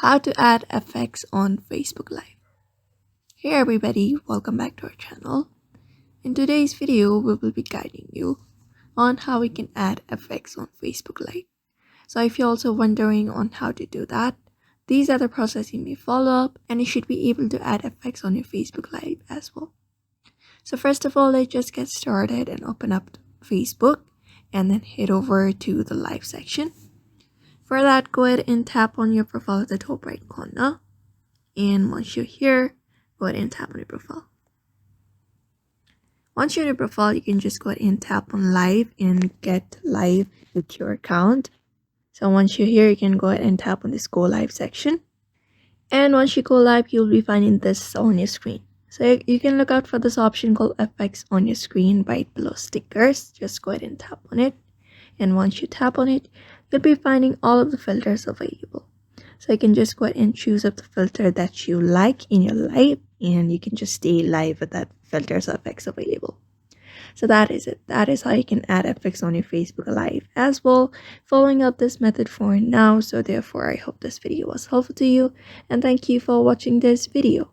How to add effects on Facebook Live. Hey everybody, welcome back to our channel. In today's video, we will be guiding you on how we can add effects on Facebook Live. So if you're also wondering on how to do that, these are the process you may follow up and you should be able to add effects on your Facebook Live as well. So first of all, let's just get started and open up Facebook and then head over to the live section. For that, go ahead and tap on your profile at the top right corner. And once you're here, go ahead and tap on your profile. Once you're in your profile, you can just go ahead and tap on live and get live with your account. So once you're here, you can go ahead and tap on this go live section. And once you go live, you'll be finding this on your screen. So you can look out for this option called effects on your screen right below stickers. Just go ahead and tap on it. And once you tap on it, you'll be finding all of the filters available. So you can just go ahead and choose up the filter that you like in your live, and you can just stay live with that filters or effects available. So that is it. That is how you can add effects on your Facebook Live as well, following up this method for now. So therefore, I hope this video was helpful to you, and thank you for watching this video.